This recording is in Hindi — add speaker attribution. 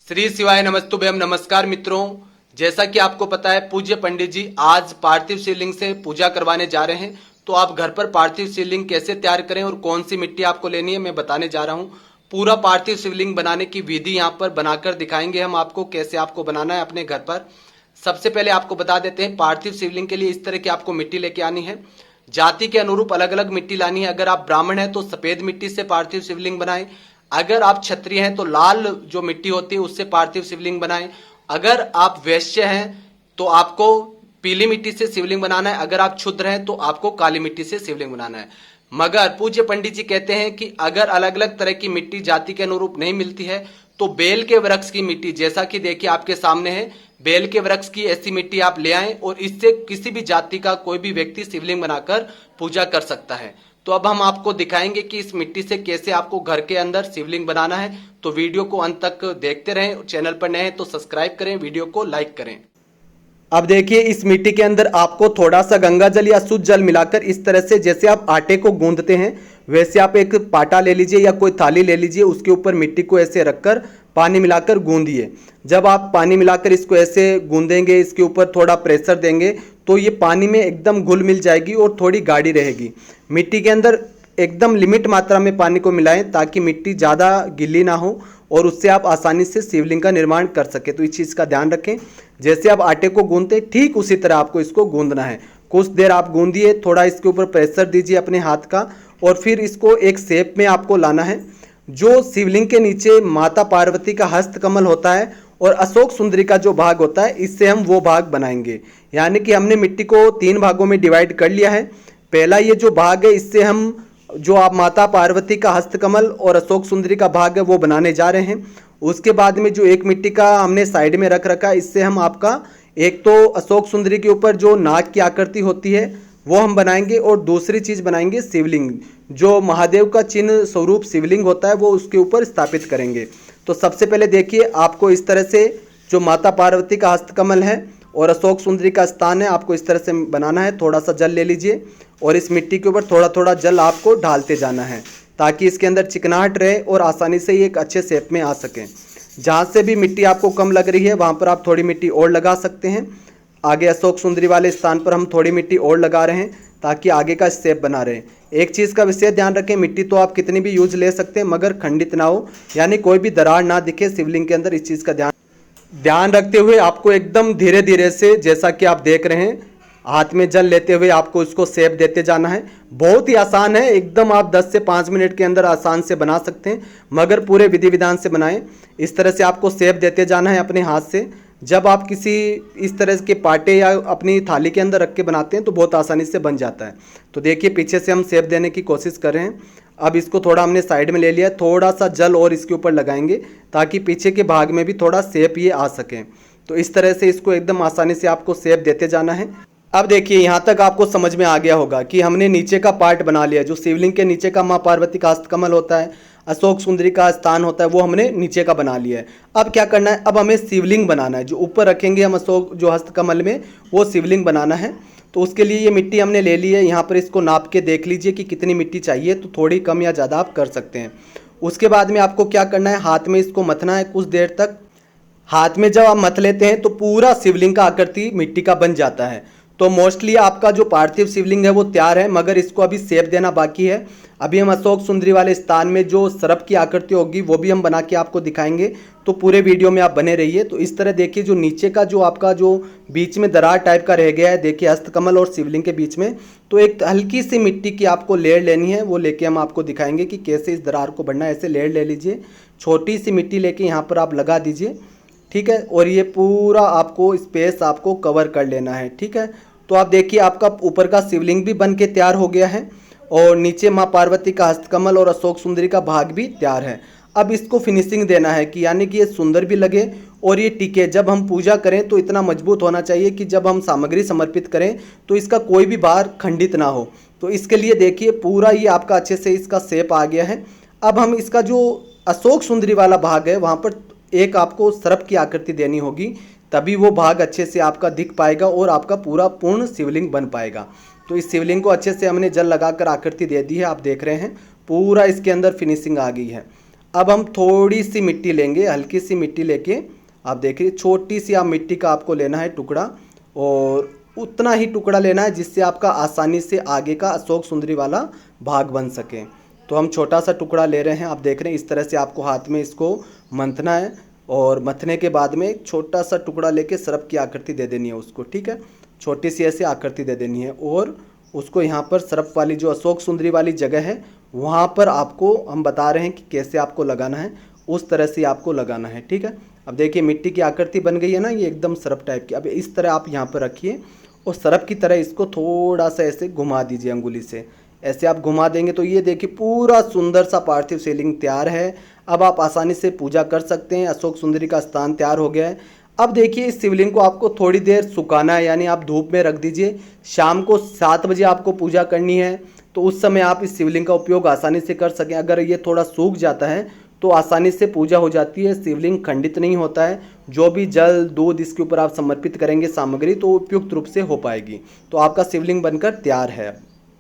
Speaker 1: श्री शिवाय नमस्तुभ्यम। नमस्कार मित्रों, जैसा कि आपको पता है पूज्य पंडित जी आज पार्थिव शिवलिंग से पूजा करवाने जा रहे हैं। तो आप घर पर पार्थिव शिवलिंग कैसे तैयार करें और कौन सी मिट्टी आपको लेनी है मैं बताने जा रहा हूं। पूरा पार्थिव शिवलिंग बनाने की विधि यहां पर बनाकर दिखाएंगे हम आपको, कैसे आपको बनाना है अपने घर पर। सबसे पहले आपको बता देते हैं, पार्थिव शिवलिंग के लिए इस तरह की आपको मिट्टी लेके आनी है। जाति के अनुरूप अलग अलग मिट्टी लानी है। अगर आप ब्राह्मण हैं तो सफेद मिट्टी से पार्थिव शिवलिंग बनाएं। अगर आप क्षत्रिय हैं तो लाल जो मिट्टी होती है उससे पार्थिव शिवलिंग बनाएं। अगर आप वैश्य हैं तो आपको पीली मिट्टी से शिवलिंग बनाना है। अगर आप क्षुद्र हैं तो आपको काली मिट्टी से शिवलिंग बनाना है। मगर पूज्य पंडित जी कहते हैं कि अगर अलग अलग तरह की मिट्टी जाति के अनुरूप नहीं मिलती है तो बेल के वृक्ष की मिट्टी, जैसा कि देखिए आपके सामने है, बेल के वृक्ष की ऐसी मिट्टी आप ले आएं और इससे किसी भी जाति का कोई भी व्यक्ति शिवलिंग बनाकर पूजा कर सकता है। तो अब हम आपको दिखाएंगे कि इस मिट्टी से कैसे आपको घर के अंदर शिवलिंग बनाना है। तो वीडियो को अंत तक देखते रहें। चैनल पर नए हैं तो सब्सक्राइब करें, वीडियो को लाइक करें। अब देखिए इस मिट्टी के अंदर आपको थोड़ा सा गंगा जल या शुद्ध जल मिलाकर इस तरह से, जैसे आप आटे को गूंदते हैं वैसे आप एक पाटा ले लीजिए या कोई थाली ले लीजिए, उसके ऊपर मिट्टी को ऐसे रखकर पानी मिलाकर गूंदिए। जब आप पानी मिलाकर इसको ऐसे गूंदेंगे, इसके ऊपर थोड़ा प्रेशर देंगे तो ये पानी में एकदम घुल मिल जाएगी और थोड़ी गाढ़ी रहेगी। मिट्टी के अंदर एकदम लिमिट मात्रा में पानी को मिलाएं ताकि मिट्टी ज़्यादा गीली ना हो और उससे आप आसानी से शिवलिंग का निर्माण कर सके। तो इस चीज़ का ध्यान रखें। जैसे आप आटे को गूंदते ठीक उसी तरह आपको इसको गूंदना है। कुछ देर आप गूंदिए, थोड़ा इसके ऊपर प्रेशर दीजिए अपने हाथ का और फिर इसको एक शेप में आपको लाना है। जो शिवलिंग के नीचे माता पार्वती का हस्तकमल होता है और अशोक सुंदरी का जो भाग होता है, इससे हम वो भाग बनाएंगे। यानी कि हमने मिट्टी को 3 भागों में डिवाइड कर लिया है। पहला ये जो भाग है, इससे हम जो आप माता पार्वती का हस्तकमल और अशोक सुंदरी का भाग है वो बनाने जा रहे हैं। उसके बाद में जो एक मिट्टी का हमने साइड में रख रखा है, इससे हम आपका एक तो अशोक सुंदरी के ऊपर जो नाग की आकृति होती है वो हम बनाएंगे और दूसरी चीज़ बनाएंगे शिवलिंग, जो महादेव का चिन्ह स्वरूप शिवलिंग होता है वो उसके ऊपर स्थापित करेंगे। तो सबसे पहले देखिए आपको इस तरह से जो माता पार्वती का हस्तकमल है और अशोक सुंदरी का स्थान है, आपको इस तरह से बनाना है। थोड़ा सा जल ले लीजिए और इस मिट्टी के ऊपर थोड़ा थोड़ा जल आपको डालते जाना है ताकि इसके अंदर चिकनाहट रहे और आसानी से ये एक अच्छे शेप में आ सकें। जहाँ से भी मिट्टी आपको कम लग रही है वहाँ पर आप थोड़ी मिट्टी और लगा सकते हैं। आगे अशोक सुंदरी वाले स्थान पर हम थोड़ी मिट्टी और लगा रहे हैं ताकि आगे का शेप बना रहे। एक चीज़ का विशेष ध्यान रखें, मिट्टी तो आप कितनी भी यूज ले सकते हैं मगर खंडित ना हो, यानी कोई भी दरार ना दिखे शिवलिंग के अंदर। इस चीज़ का ध्यान रखते हुए आपको एकदम धीरे धीरे से, जैसा कि आप देख रहे हैं, हाथ में जल लेते हुए आपको इसको शेप देते जाना है। बहुत ही आसान है, एकदम आप 10 से 5 मिनट के अंदर आसान से बना सकते हैं, मगर पूरे विधि विधान से बनाएं। इस तरह से आपको शेप देते जाना है अपने हाथ से। जब आप किसी इस तरह के पाटे या अपनी थाली के अंदर रख के बनाते हैं तो बहुत आसानी से बन जाता है। तो देखिए पीछे से हम शेप देने की कोशिश कर रहे हैं। अब इसको थोड़ा हमने साइड में ले लिया, थोड़ा सा जल और इसके ऊपर लगाएंगे ताकि पीछे के भाग में भी थोड़ा शेप ये आ सके। तो इस तरह से इसको एकदम आसानी से आपको शेप देते जाना है। अब देखिए यहाँ तक आपको समझ में आ गया होगा कि हमने नीचे का पार्ट बना लिया। जो शिवलिंग के नीचे का माँ पार्वती का हस्तकमल होता है, अशोक सुंदरी का स्थान होता है, वो हमने नीचे का बना लिया है। अब क्या करना है, अब हमें शिवलिंग बनाना है। जो ऊपर रखेंगे हम अशोक जो हस्तकमल में, वो शिवलिंग बनाना है। तो उसके लिए ये मिट्टी हमने ले ली है। यहाँ पर इसको नाप के देख लीजिए कि कितनी मिट्टी चाहिए, तो थोड़ी कम या ज़्यादा आप कर सकते हैं। उसके बाद में आपको क्या करना है, हाथ में इसको मथना है कुछ देर तक। हाथ में जब आप मथ लेते हैं तो पूरा शिवलिंग का आकृति मिट्टी का बन जाता है। तो मोस्टली आपका जो पार्थिव शिवलिंग है वो तैयार है, मगर इसको अभी शेप देना बाकी है। अभी हम अशोक सुंदरी वाले स्थान में जो सर्प की आकृति होगी वो भी हम बना के आपको दिखाएंगे। तो पूरे वीडियो में आप बने रहिए। तो इस तरह देखिए जो नीचे का जो आपका जो बीच में दरार टाइप का रह गया है, देखिए हस्तकमल और शिवलिंग के बीच में, तो एक हल्की सी मिट्टी की आपको लेयर लेनी है। वो लेके हम आपको दिखाएंगे कि कैसे इस दरार को बढ़ना है। ऐसे लेयर ले लीजिए, छोटी सी मिट्टी लेके यहाँ पर आप लगा दीजिए, ठीक है। और ये पूरा आपको स्पेस आपको कवर कर लेना है, ठीक है। तो आप देखिए आपका ऊपर का शिवलिंग भी बन के तैयार हो गया है और नीचे माँ पार्वती का हस्तकमल और अशोक सुंदरी का भाग भी तैयार है। अब इसको फिनिशिंग देना है कि यानी कि ये सुंदर भी लगे और ये टिके। जब हम पूजा करें तो इतना मजबूत होना चाहिए कि जब हम सामग्री समर्पित करें तो इसका कोई भी भाग खंडित ना हो। तो इसके लिए देखिए पूरा ये आपका अच्छे से इसका शेप आ गया है। अब हम इसका जो अशोक सुंदरी वाला भाग है वहाँ पर एक आपको सर्प की आकृति देनी होगी, तभी वो भाग अच्छे से आपका दिख पाएगा और आपका पूरा पूर्ण शिवलिंग बन पाएगा। तो इस शिवलिंग को अच्छे से हमने जल लगाकर आकृति दे दी है। आप देख रहे हैं पूरा इसके अंदर फिनिशिंग आ गई है। अब हम थोड़ी सी मिट्टी लेंगे, हल्की सी मिट्टी लेके आप देखिए छोटी सी आप मिट्टी का आपको लेना है टुकड़ा, और उतना ही टुकड़ा लेना है जिससे आपका आसानी से आगे का अशोक सुंदरी वाला भाग बन सके। तो हम छोटा सा टुकड़ा ले रहे हैं, आप देख रहे हैं इस तरह से आपको हाथ में इसको मंथना है, और मथने के बाद में एक छोटा सा टुकड़ा लेके सरप की आकृति दे देनी है उसको, ठीक है, छोटी सी ऐसी आकृति दे देनी है, और उसको यहाँ पर सरप वाली जो अशोक सुंदरी वाली जगह है वहाँ पर आपको हम बता रहे हैं कि कैसे आपको लगाना है, उस तरह से आपको लगाना है, ठीक है। अब देखिए मिट्टी की आकृति बन गई है ना, ये एकदम सरप टाइप की। अब इस तरह आप यहाँ पर रखिए और सरप की तरह इसको थोड़ा सा ऐसे घुमा दीजिए अंगुली से, ऐसे आप घुमा देंगे तो ये देखिए पूरा सुंदर सा पार्थिव शिवलिंग तैयार है। अब आप आसानी से पूजा कर सकते हैं, अशोक सुंदरी का स्थान तैयार हो गया है। अब देखिए इस शिवलिंग को आपको थोड़ी देर सुखाना है, यानी आप धूप में रख दीजिए। शाम को 7 बजे आपको पूजा करनी है, तो उस समय आप इस शिवलिंग का उपयोग आसानी से कर सकें। अगर ये थोड़ा सूख जाता है तो आसानी से पूजा हो जाती है, शिवलिंग खंडित नहीं होता है। जो भी जल दूध इसके ऊपर आप समर्पित करेंगे सामग्री, तो उपयुक्त रूप से हो पाएगी। तो आपका शिवलिंग बनकर तैयार है।